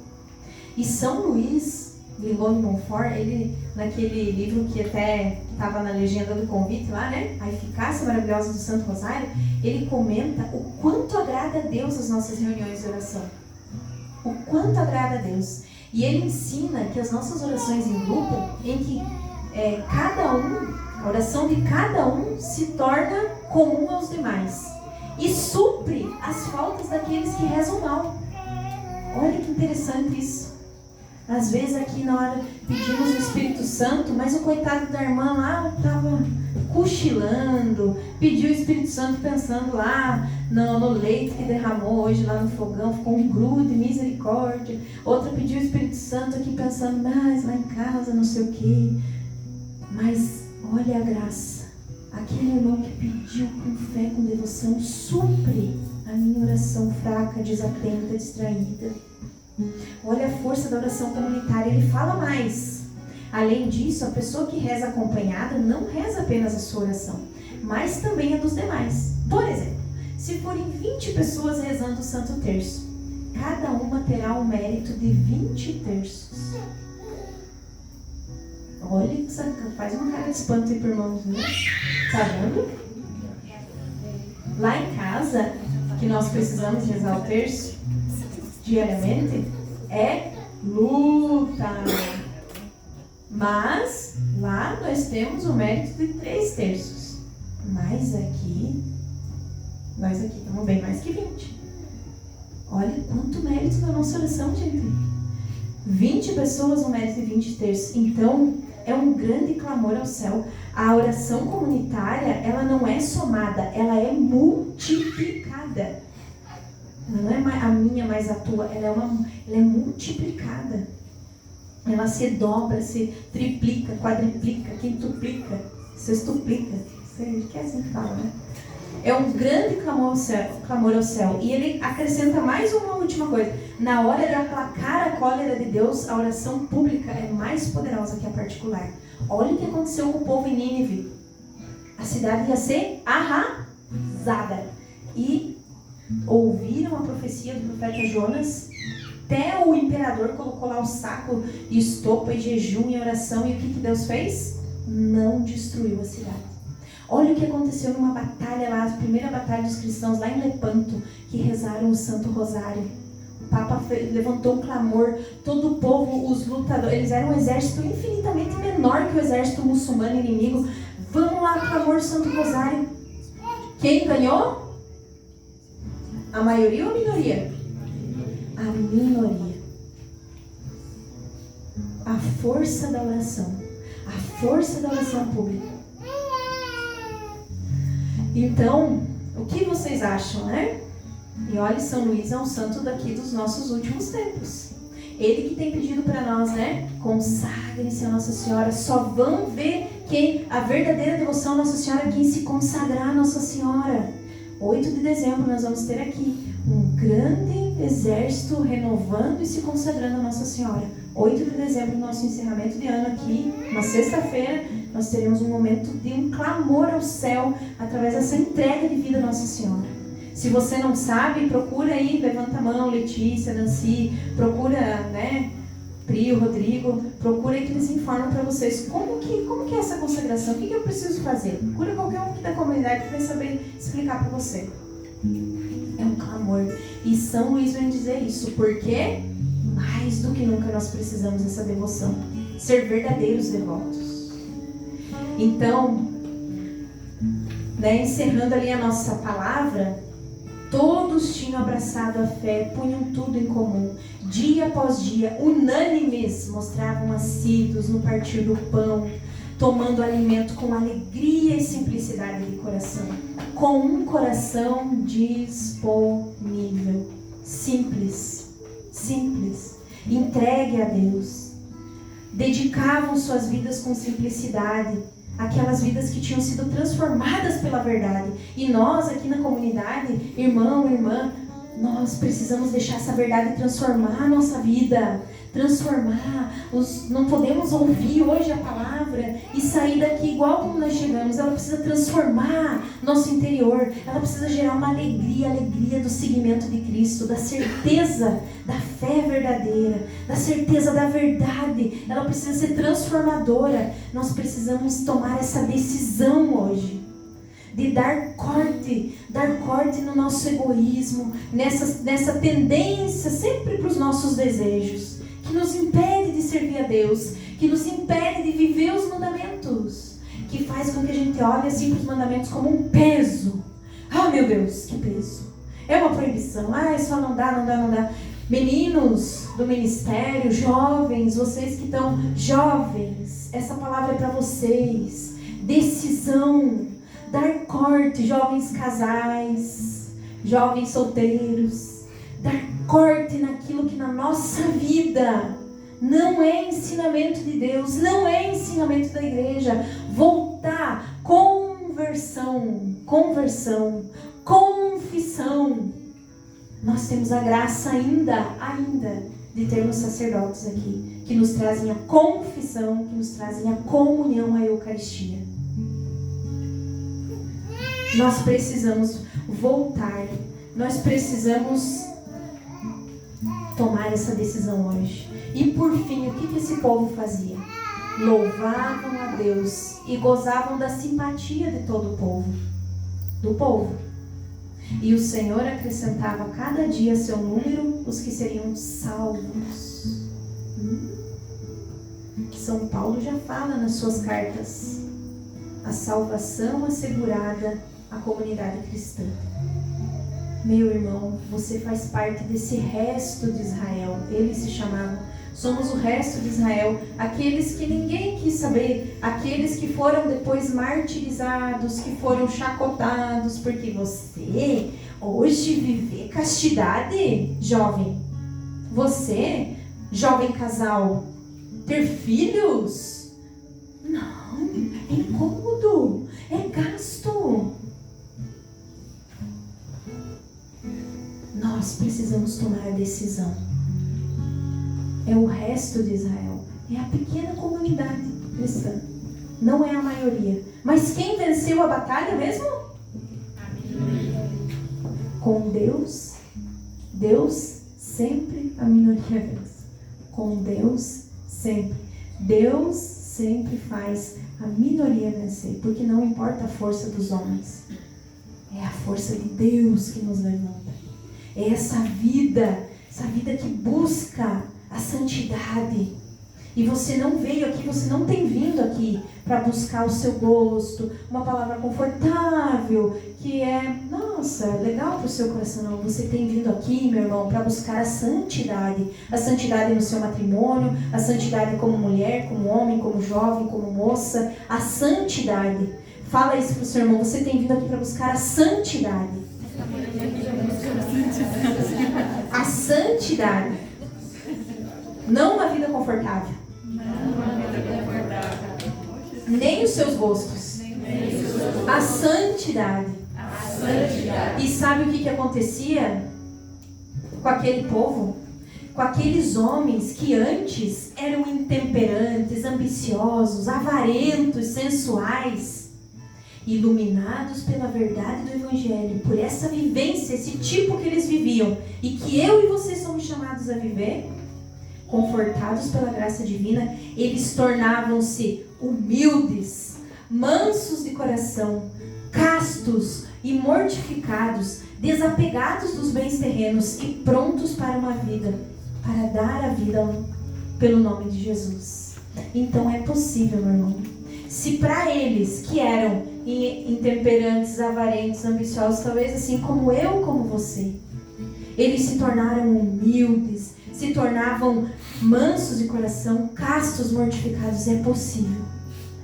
E São Luís Lingon de Montfort, ele, naquele livro que até estava na legenda do convite lá, né? A Eficácia Maravilhosa do Santo Rosário, ele comenta o quanto agrada a Deus as nossas reuniões de oração. O quanto agrada a Deus. E ele ensina que as nossas orações em grupo, em que a oração de cada um se torna comum aos demais. E supre as faltas daqueles que rezam mal. Olha que interessante isso. Às vezes aqui na hora pedimos o Espírito Santo, mas o coitado da irmã lá estava cochilando, pediu o Espírito Santo pensando lá no leite que derramou hoje lá no fogão, ficou um grude, misericórdia. Outra pediu o Espírito Santo aqui pensando, mas lá em casa não sei o quê. Mas olha a graça, aquele irmão que pediu com fé, com devoção, supre a minha oração fraca, desatenta, distraída. Olha a força da oração comunitária, ele fala mais. Além disso, a pessoa que reza acompanhada não reza apenas a sua oração, mas também a dos demais. Por exemplo, se forem 20 pessoas rezando o Santo Terço, cada uma terá um mérito de 20 terços. Olha, faz uma cara de espanto aí pro irmãozinho. Tá vendo? Lá em casa, que nós precisamos rezar o terço diariamente, é luta. Mas lá nós temos o mérito de 3 terços. Mas aqui, nós aqui estamos bem mais que 20. Olha quanto mérito da nossa oração, gente. 20 pessoas, um mérito de 20 terços. Então, é um grande clamor ao céu. A oração comunitária, ela não é somada, ela é multiplicada. Ela não é a minha mais a tua, ela é multiplicada. Ela se dobra, se triplica, quadriplica, quintuplica, sextuplica. Sei que é assim que fala, né? É um grande clamor ao céu. E ele acrescenta mais uma última coisa. Na hora de aplacar a cólera de Deus, a oração pública é mais poderosa que a particular. Olha o que aconteceu com o povo em Nínive. A cidade ia ser arrasada. E ouviram a profecia do profeta Jonas. Até o imperador colocou lá o saco de estopa e jejum e oração. E o que Deus fez? Não destruiu a cidade. Olha o que aconteceu numa batalha lá, a primeira batalha dos cristãos lá em Lepanto, que rezaram o Santo Rosário. O Papa levantou um clamor, todo o povo, os lutadores, eles eram um exército infinitamente menor que o exército muçulmano inimigo. Vamos lá, clamor do Santo Rosário. Quem ganhou? A maioria ou a minoria? A minoria. A força da oração. A força da oração pública. Então, o que vocês acham, né? E olha, São Luís é um santo daqui dos nossos últimos tempos. Ele que tem pedido para nós, né? Consagrem-se a Nossa Senhora. Só vão ver quem a verdadeira devoção a Nossa Senhora, quem se consagrar a Nossa Senhora. 8 de dezembro nós vamos ter aqui um grande exército renovando e se consagrando a Nossa Senhora. 8 de dezembro, nosso encerramento de ano aqui, na sexta-feira, nós teremos um momento de um clamor ao céu através dessa entrega de vida a Nossa Senhora. Se você não sabe, procura aí, levanta a mão, Letícia, Nancy, procura, né, Pri, Rodrigo, procura aí que eles informam para vocês como que é essa consagração, o que eu preciso fazer. Procura qualquer um aqui da comunidade que vai saber explicar para você. É um clamor. E São Luís vem dizer isso, porque mais do que nunca nós precisamos dessa devoção. Ser verdadeiros devotos. Então, né, encerrando ali a nossa palavra, todos tinham abraçado a fé, punham tudo em comum. Dia após dia, unânimes, mostravam assíduos no partir do pão, tomando alimento com alegria e simplicidade de coração. Com um coração disponível. Simples, entregue a Deus. Dedicavam suas vidas com simplicidade, aquelas vidas que tinham sido transformadas pela verdade. E nós aqui na comunidade, irmão, irmã, nós precisamos deixar essa verdade transformar a nossa vida. Não podemos ouvir hoje a palavra e sair daqui igual como nós chegamos. Ela precisa transformar nosso interior. Ela precisa gerar uma alegria do seguimento de Cristo, da certeza da fé verdadeira, da certeza da verdade. Ela precisa ser transformadora. Nós precisamos tomar essa decisão hoje de dar corte no nosso egoísmo, nessa tendência sempre para os nossos desejos, que nos impede de servir a Deus, que nos impede de viver os mandamentos, que faz com que a gente olhe assim para os mandamentos como um peso. Ah, meu Deus, que peso! É uma proibição. Só não dá. Meninos do ministério, jovens, vocês que estão jovens, essa palavra é para vocês. Decisão, dar corte, jovens casais, jovens solteiros. Dar corte naquilo que na nossa vida não é ensinamento de Deus, não é ensinamento da igreja. Voltar, conversão, confissão. Nós temos a graça ainda de termos sacerdotes aqui, que nos trazem a confissão, que nos trazem a comunhão, a Eucaristia. Nós precisamos voltar, nós precisamos tomar essa decisão hoje. E por fim, o que esse povo fazia? Louvavam a Deus e gozavam da simpatia de todo o povo. Do povo. E o Senhor acrescentava a cada dia a seu número os que seriam salvos. São Paulo já fala nas suas cartas a salvação assegurada à comunidade cristã. Meu irmão, você faz parte desse resto de Israel. Eles se chamavam. Somos o resto de Israel. Aqueles que ninguém quis saber. Aqueles que foram depois martirizados, que foram chacotados. Porque você hoje viver castidade, jovem. Você, jovem casal, ter filhos? Não, é incômodo. É gasto. nós precisamos tomar a decisão. É o resto de Israel. É a pequena comunidade cristã. Não é a maioria. Mas quem venceu a batalha mesmo? Com Deus. Deus sempre a minoria vence. Com Deus sempre. Deus sempre faz a minoria vencer. Porque não importa a força dos homens. É a força de Deus que nos levanta. É essa vida que busca a santidade. E você não veio aqui, você não tem vindo aqui para buscar o seu gosto, uma palavra confortável, que é, nossa, legal para o seu coração. Não, você tem vindo aqui, meu irmão, para buscar a santidade. A santidade no seu matrimônio, a santidade como mulher, como homem, como jovem, como moça. A santidade. Fala isso para o seu irmão, você tem vindo aqui para buscar a santidade. A santidade. Não uma vida confortável. Nem os seus gostos. A santidade. E sabe o que acontecia com aquele povo? Com aqueles homens que antes eram intemperantes, ambiciosos, avarentos, sensuais, iluminados pela verdade do Evangelho, por essa vivência, esse tipo que eles viviam, e que eu e você somos chamados a viver, confortados pela graça divina, eles tornavam-se humildes, mansos de coração, castos e mortificados, desapegados dos bens terrenos e prontos para uma vida, para dar a vida pelo nome de Jesus. Então é possível, meu irmão. Se para eles que eram intemperantes, avarentos, ambiciosos, talvez assim como eu, como você, eles se tornaram humildes, se tornavam mansos de coração, castos, mortificados, é possível.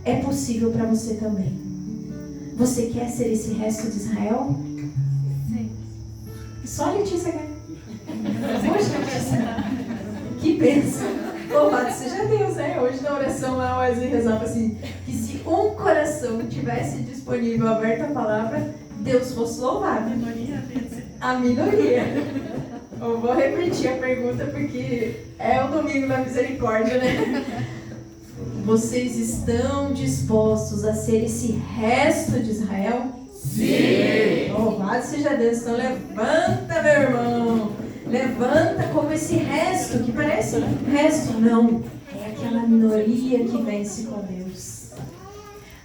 É possível para você também. Você quer ser esse resto de Israel? Sim. Só a Letícia quer. Poxa, Letícia. Que bênção. Louvado seja Deus, né? Hoje na oração lá, o Wesley rezava assim, que se um coração tivesse disponível, aberto a palavra, Deus fosse louvado. A minoria. Eu vou repetir a pergunta porque é o domingo da misericórdia, né? Vocês estão dispostos a ser esse resto de Israel? Sim! Louvado seja Deus. Então levanta, meu irmão. Levanta como esse resto, que parece resto. Não, é aquela minoria que vence com Deus.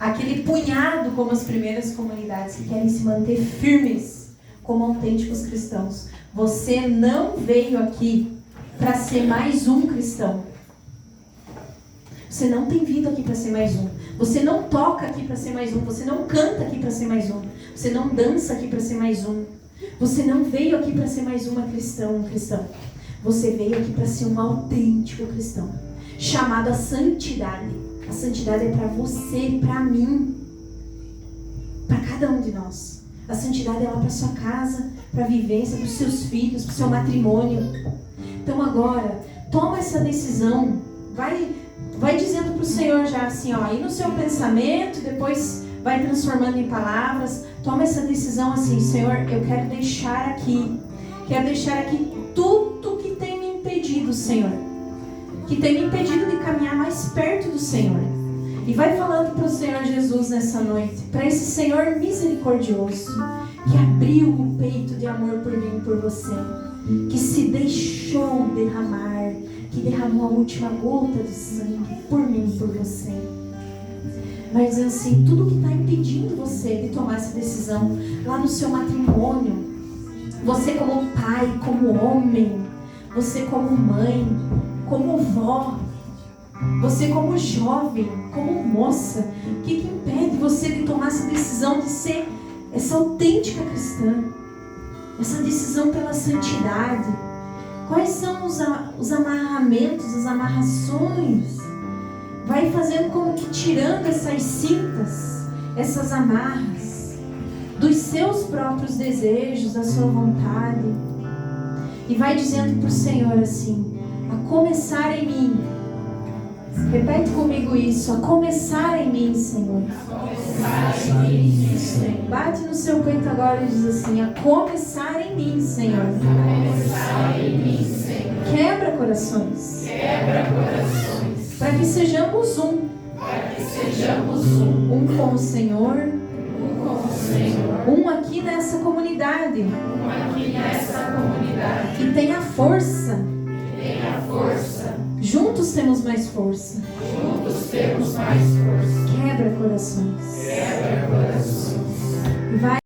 Aquele punhado como as primeiras comunidades que querem se manter firmes como autênticos cristãos. Você não veio aqui para ser mais um cristão. Você não tem vindo aqui para ser mais um. Você não toca aqui para ser mais um. Você não canta aqui para ser mais um. Você não dança aqui para ser mais um. Você não veio aqui para ser mais um cristão. Você veio aqui para ser um autêntico cristão, chamado a santidade. A santidade é para você, para mim, para cada um de nós. A santidade é lá para sua casa, para a vivência, para os seus filhos, para o seu matrimônio. Então agora, toma essa decisão. Vai dizendo para o Senhor já assim, ó, aí no seu pensamento, depois vai transformando em palavras. Toma essa decisão assim, Senhor, eu quero deixar aqui tudo que tem me impedido, Senhor. Que tem me impedido de caminhar mais perto do Senhor. E vai falando para o Senhor Jesus nessa noite, para esse Senhor misericordioso, que abriu o peito de amor por mim e por você, que se deixou derramar, que derramou a última gota de sangue por mim e por você. Mas assim, tudo que está impedindo você de tomar essa decisão, lá no seu matrimônio, você como pai, como homem, você como mãe, como vó, você como jovem, como moça, o que impede você de tomar essa decisão de ser essa autêntica cristã? Essa decisão pela santidade. Quais são os amarramentos, as amarrações? Vai fazendo como que tirando essas cintas, essas amarras, dos seus próprios desejos, da sua vontade. E vai dizendo para o Senhor assim, a começar em mim, Repete comigo isso. A começar em mim, Senhor. Começar em mim, Senhor. Bate no seu peito agora e diz assim: a começar em mim, Senhor. Começar em mim, Senhor. Quebra corações. Quebra corações. Para que sejamos um. Para que sejamos um. Um com o Senhor. Um com o Senhor. Um aqui nessa comunidade. Um aqui nessa comunidade. Que tenha força. Tenha força. Juntos temos mais força. Juntos temos mais força. Quebra corações. Quebra corações. Vai